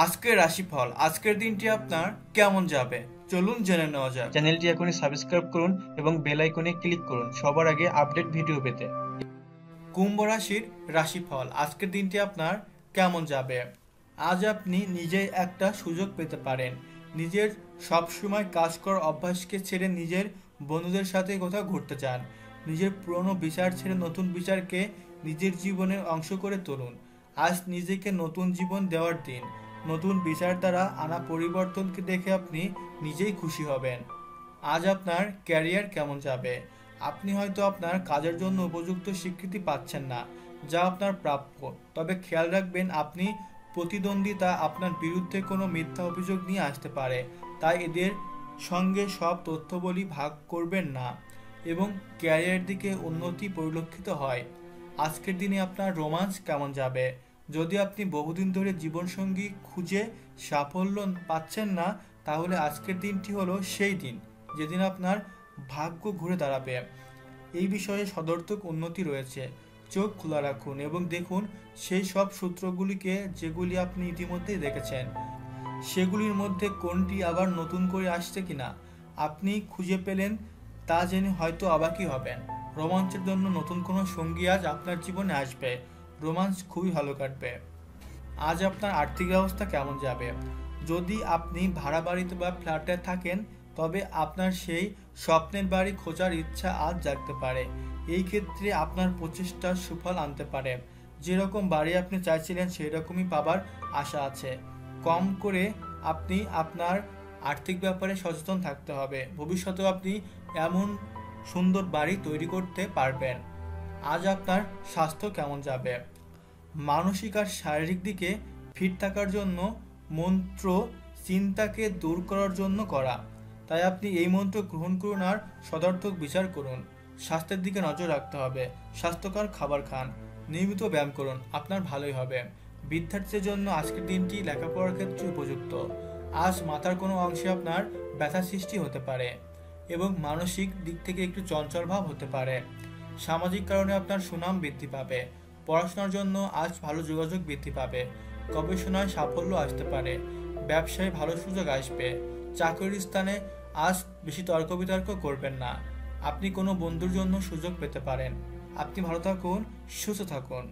আজকের রাশিফল। আজকের দিনটি আপনার কেমন যাবে চলুন জেনে নেওয়া যাক। চ্যানেলটি এখনই সাবস্ক্রাইব করুন এবং বেল আইকনে ক্লিক করুন সবার আগে আপডেট ভিডিও পেতে। কুম্ভ রাশির রাশিফল। আজকের দিনটি আপনার কেমন যাবে। আজ আপনি নিজেই একটা সুযোগ পেতে পারেন। নিজের সবসময় কাজ করার অভ্যাসকে ছেড়ে নিজের বন্ধুদের সাথে কোথাও ঘুরতে যান। নিজের পুরনো বিচার ছেড়ে নতুন বিচারকে নিজের জীবনের অংশ করে তুলুন। আজ নিজেকে নতুন জীবন দেওয়ার দিন। নতুন বিচার দ্বারা আনা পরিবর্তনকে দেখে আপনি নিজেই খুশি হবেন। আজ আপনার ক্যারিয়ার কেমন যাবে। আপনি হয়তো আপনার কাজের জন্য উপযুক্ত স্বীকৃতি পাচ্ছেন না, যা আপনার প্রাপ্য। তবে খেয়াল রাখবেন, আপনি প্রতিদ্বন্দ্বিতা আপনার বিরুদ্ধে কোনো মিথ্যা অভিযোগ নিয়ে আসতে পারে, তাই এদের সঙ্গে সব তথ্যবলী ভাগ করবেন না এবং ক্যারিয়ার দিকে উন্নতি পরিলক্ষিত হয়। আজকের দিনে আপনার রোমান্স কেমন যাবে। যদি আপনি বহুদিন ধরে জীবনসঙ্গী খুঁজে সাফল্য পাচ্ছেন না, তাহলে আজকের দিনটি হলো সেই দিন যেদিন আপনার ভাগ্য ঘুরে দাঁড়াবে। এই বিষয়ে সদর্থক উন্নতি রয়েছে। চোখ খোলা রাখুন এবং দেখুন সেই সব সূত্রগুলিকে যেগুলি আপনি ইতিমধ্যেই দেখেছেন, সেগুলির মধ্যে কোনটি আবার নতুন করে আসছে কিনা। আপনি খুঁজে পেলেন তা জেনে হয়তো অবাকই হবেন। রোমাঞ্চের জন্য নতুন কোনো সঙ্গী আজ আপনার জীবনে আসবে। রোমাঞ্চ খুবই ভালো কাটবে। আজ আপনার আর্থিক অবস্থা কেমন যাবে। যদি আপনি ভাড়া বাড়িতে বা ফ্ল্যাটে থাকেন, তবে আপনার সেই স্বপ্নের বাড়ি খোঁজার ইচ্ছা আজ জাগতে পারে। এই ক্ষেত্রে আপনার প্রচেষ্টার সুফল আনতে পারে। যেরকম বাড়ি আপনি চাইছিলেন সেই রকমই পাবার আশা আছে। কম করে আপনি আপনার আর্থিক ব্যাপারে সচেতন থাকতে হবে। ভবিষ্যতেও আপনি এমন সুন্দর বাড়ি তৈরি করতে পারবেন। আজ আপনার স্বাস্থ্য কেমন যাবে। মানসিক আর শারীরিক দিকে ফিট থাকার জন্য মন্ত্র চিন্তাকে দূর করার জন্য করা, তাই আপনি এই মন্ত্র গ্রহণ করুন আর সদর্থক বিচার করুন। স্বাস্থ্যের দিকে নজর রাখতে হবে। স্বাস্থ্যকর খাবার খান, নিয়মিত ব্যায়াম করুন, আপনার ভালোই হবে। বিদ্যার্থীদের জন্য আজকের দিনটি লেখাপড়ার ক্ষেত্রে উপযুক্ত। আজ মাথার কোনো অংশে আপনার ব্যথা সৃষ্টি হতে পারে এবং মানসিক দিক থেকে একটু চঞ্চল ভাব হতে পারে। সামাজিক কারণে আপনার সুনাম বৃদ্ধি পাবে। পড়াশোনার জন্য আজ ভালো যোগাযোগ বৃদ্ধি পাবে। গবেষণায় সাফল্য আসতে পারে। ব্যবসায় ভালো সুযোগ আসবে। চাকরির স্থানে আজ বেশি তর্ক বিতর্ক করবেন না। আপনি কোনো বন্ধুর জন্য সুযোগ পেতে পারেন। আপনি ভালো থাকুন, সুস্থ থাকুন।